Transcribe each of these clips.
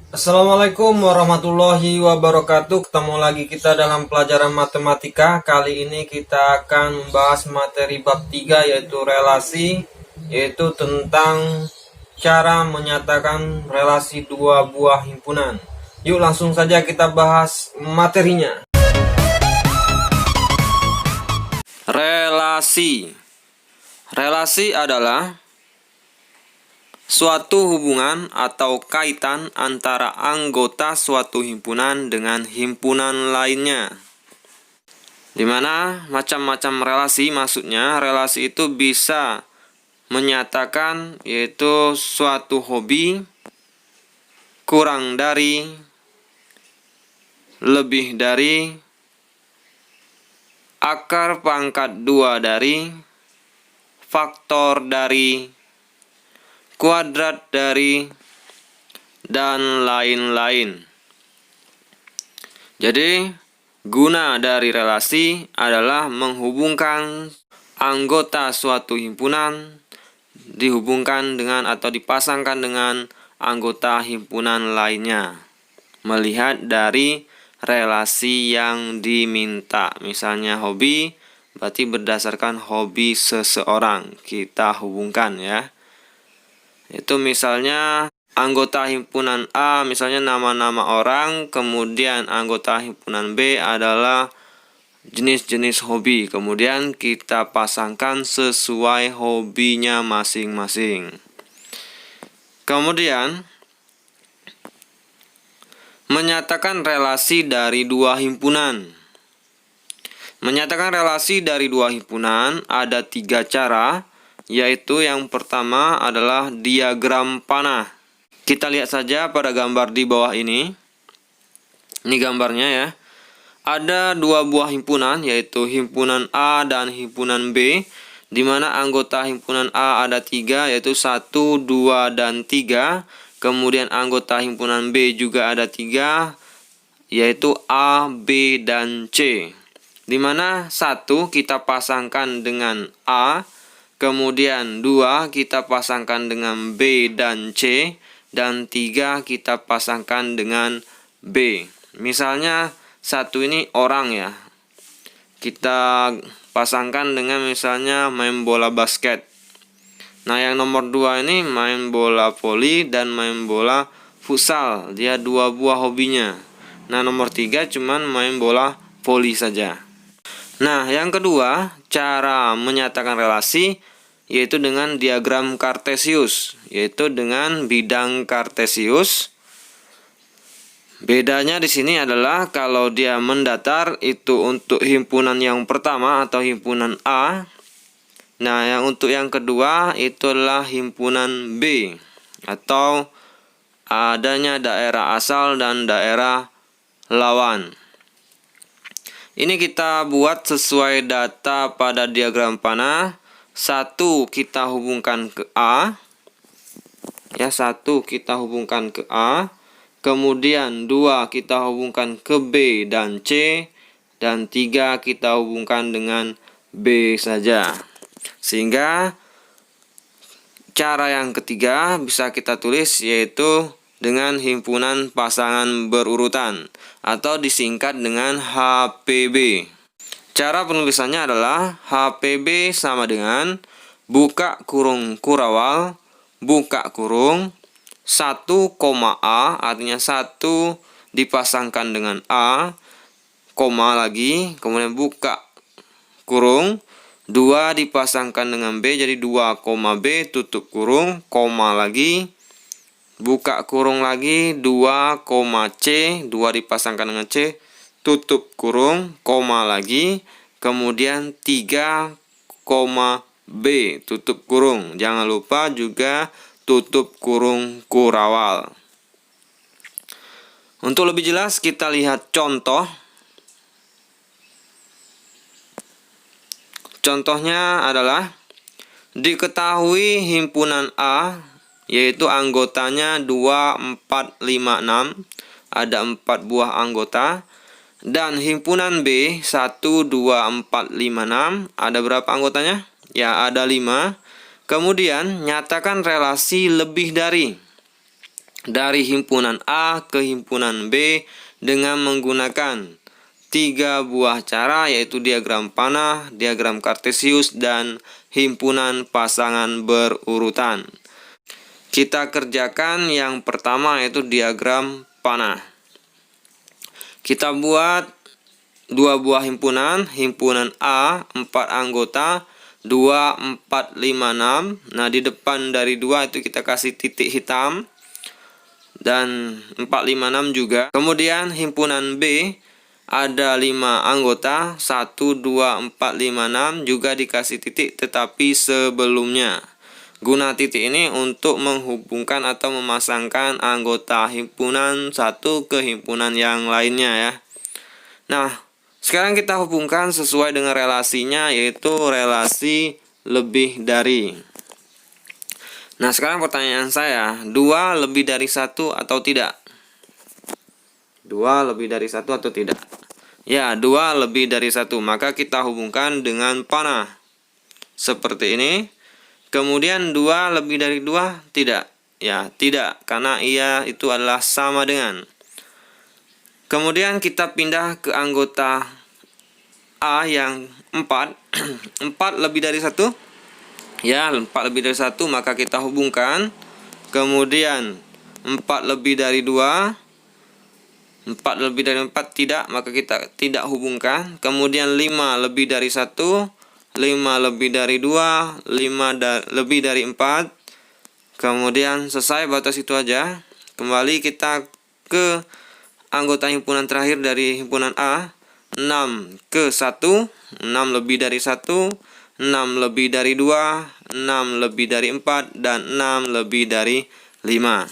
Assalamualaikum warahmatullahi wabarakatuh. Ketemu lagi kita dalam pelajaran matematika. Kali ini kita akan membahas materi bab 3 yaitu relasi, yaitu tentang cara menyatakan relasi dua buah himpunan. Yuk langsung saja kita bahas materinya. Relasi. Relasi adalah suatu hubungan atau kaitan antara anggota suatu himpunan dengan himpunan lainnya. Di mana macam-macam relasi, maksudnya relasi itu bisa menyatakan yaitu suatu hobi, kurang dari, lebih dari, akar pangkat 2 dari, faktor dari, kuadrat dari, dan lain-lain. Jadi, guna dari relasi adalah menghubungkan anggota suatu himpunan dihubungkan dengan atau dipasangkan dengan anggota himpunan lainnya. Melihat dari relasi yang diminta. Misalnya hobi, berarti berdasarkan hobi seseorang kita hubungkan ya. Itu misalnya anggota himpunan A, misalnya nama-nama orang, kemudian anggota himpunan B adalah jenis-jenis hobi. Kemudian kita pasangkan sesuai hobinya masing-masing. Kemudian menyatakan relasi dari dua himpunan. Menyatakan relasi dari dua himpunan ada 3 cara. Yaitu yang pertama adalah diagram panah. Kita lihat saja pada gambar di bawah ini. Ini gambarnya ya. Ada 2 buah himpunan, yaitu himpunan A dan himpunan B. Di mana anggota himpunan A ada 3, yaitu 1, 2, dan 3. Kemudian anggota himpunan B juga ada 3, yaitu A, B, dan C. Di mana 1 kita pasangkan dengan A, kemudian 2 kita pasangkan dengan B dan C, dan 3 kita pasangkan dengan B. Misalnya 1 ini orang ya. Kita pasangkan dengan misalnya main bola basket. Nah yang nomor 2 ini main bola voli dan main bola futsal. Dia 2 buah hobinya. Nah nomor 3 cuman main bola voli saja. Nah, yang kedua, cara menyatakan relasi yaitu dengan diagram kartesius, yaitu dengan bidang kartesius. Bedanya di sini adalah kalau dia mendatar itu untuk himpunan yang pertama atau himpunan A. Nah, yang untuk yang kedua itu adalah himpunan B atau adanya daerah asal dan daerah lawan. Ini kita buat sesuai data pada diagram panah. 1 kita hubungkan ke A. Ya, 1 kita hubungkan ke A. Kemudian 2 kita hubungkan ke B dan C. Dan 3 kita hubungkan dengan B saja. Sehingga cara yang ketiga bisa kita tulis yaitu dengan himpunan pasangan berurutan atau disingkat dengan HPB. Cara penulisannya adalah HPB sama dengan buka kurung kurawal, buka kurung, 1, A, artinya 1 dipasangkan dengan A, koma lagi, kemudian buka kurung, 2 dipasangkan dengan B, jadi 2, B, tutup kurung, koma lagi, buka kurung lagi, 2, C, 2 dipasangkan dengan C, tutup kurung, koma lagi, kemudian 3, B, tutup kurung. Jangan lupa juga tutup kurung kurawal. Untuk lebih jelas kita lihat contoh. Contohnya adalah diketahui himpunan A yaitu anggotanya 2, 4, 5, 6. Ada 4 buah anggota. Dan himpunan B 1, 2, 4, 5, 6. Ada berapa anggotanya? Ya ada 5. Kemudian nyatakan relasi lebih dari. dari himpunan A ke himpunan B dengan menggunakan 3 buah cara, yaitu diagram panah, diagram kartesius, dan himpunan pasangan berurutan. Kita kerjakan yang pertama, yaitu diagram panah. Kita buat 2 buah himpunan. Himpunan A 4 anggota, 2, 4, 5, 6. Nah, di depan dari 2 itu kita kasih titik hitam, dan 4, 5, 6 juga. Kemudian himpunan B ada 5 anggota, 1, 2, 4, 5, 6, juga dikasih titik tetapi sebelumnya. Guna titik ini untuk menghubungkan atau memasangkan anggota himpunan satu ke himpunan yang lainnya ya. Nah, sekarang kita hubungkan sesuai dengan relasinya, yaitu relasi lebih dari. Nah, sekarang pertanyaan saya, 2 lebih dari 1 atau tidak? 2 lebih dari 1 atau tidak? Ya, 2 lebih dari 1. Maka kita hubungkan dengan panah. Seperti ini. Kemudian 2 lebih dari 2, tidak. Ya, tidak. Karena ia itu adalah sama dengan. Kemudian kita pindah ke anggota A yang 4. 4 lebih dari 1. Ya, 4 lebih dari 1. Maka kita hubungkan. Kemudian 4 lebih dari 2. 4 lebih dari 4 tidak, maka kita tidak hubungkan. Kemudian 5 lebih dari 1, 5 lebih dari 2, 5 lebih dari 4. Kemudian selesai, batas itu aja. Kembali kita ke anggota himpunan terakhir dari himpunan A. 6 ke 1, 6 lebih dari 1, 6 lebih dari 2, 6 lebih dari 4, dan 6 lebih dari 5.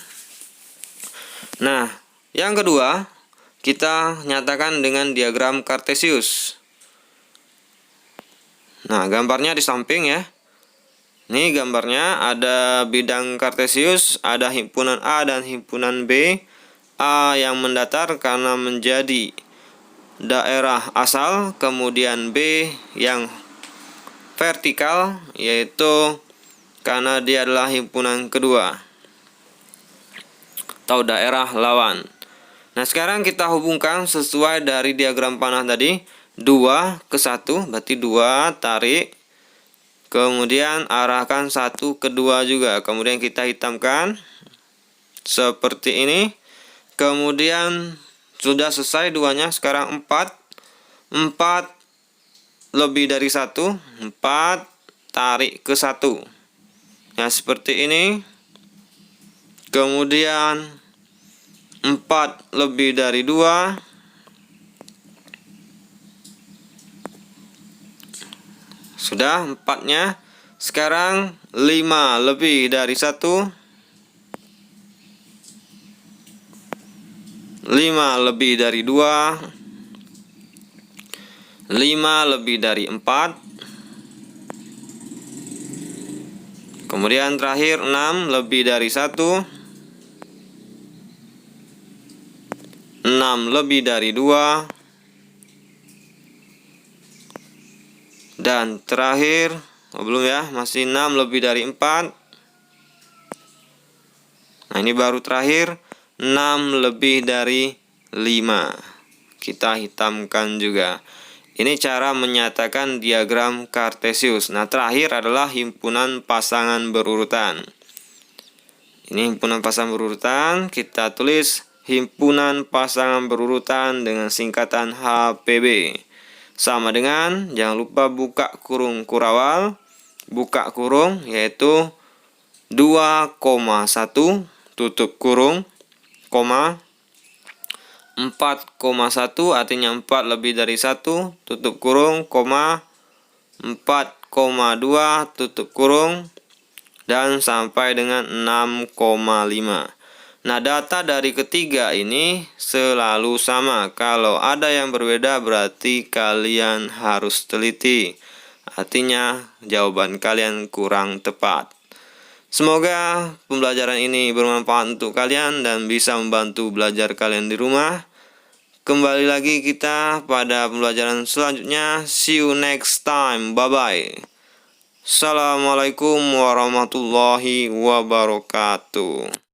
Nah, yang kedua, kita nyatakan dengan diagram kartesius. Nah, gambarnya di samping ya. Ini gambarnya ada bidang kartesius, ada himpunan A dan himpunan B. A yang mendatar karena menjadi daerah asal, kemudian B yang vertikal, yaitu karena dia adalah himpunan kedua atau daerah lawan. Nah, sekarang kita hubungkan sesuai dari diagram panah tadi. 2 ke 1, berarti 2 tarik. Kemudian arahkan 1 ke 2 juga. Kemudian kita hitamkan. Seperti ini. Kemudian sudah selesai duanya. Sekarang 4. 4 lebih dari 1. 4 tarik ke 1. Ya, seperti ini. Kemudian 4 lebih dari 2. Sudah 4-nya. Sekarang 5 lebih dari 1. 5 lebih dari 2. 5 lebih dari 4. Kemudian terakhir 6 lebih dari 1. 6 lebih dari 2. Dan terakhir, belum ya, masih 6 lebih dari 4. Nah, ini baru terakhir, 6 lebih dari 5. Kita hitamkan juga. Ini cara menyatakan diagram kartesius. Nah, terakhir adalah himpunan pasangan berurutan. Ini himpunan pasangan berurutan, kita tulis himpunan pasangan berurutan dengan singkatan HPB. Sama dengan, jangan lupa buka kurung kurawal, buka kurung, yaitu 2,1 tutup kurung, koma 4,1 artinya 4 lebih dari 1 tutup kurung, koma 4,2 tutup kurung, dan sampai dengan 6,5. Nah, data dari ketiga ini selalu sama. Kalau ada yang berbeda berarti kalian harus teliti. Artinya jawaban kalian kurang tepat. Semoga pembelajaran ini bermanfaat untuk kalian dan bisa membantu belajar kalian di rumah. Kembali lagi kita pada pembelajaran selanjutnya. See you next time. Bye-bye. Assalamualaikum warahmatullahi wabarakatuh.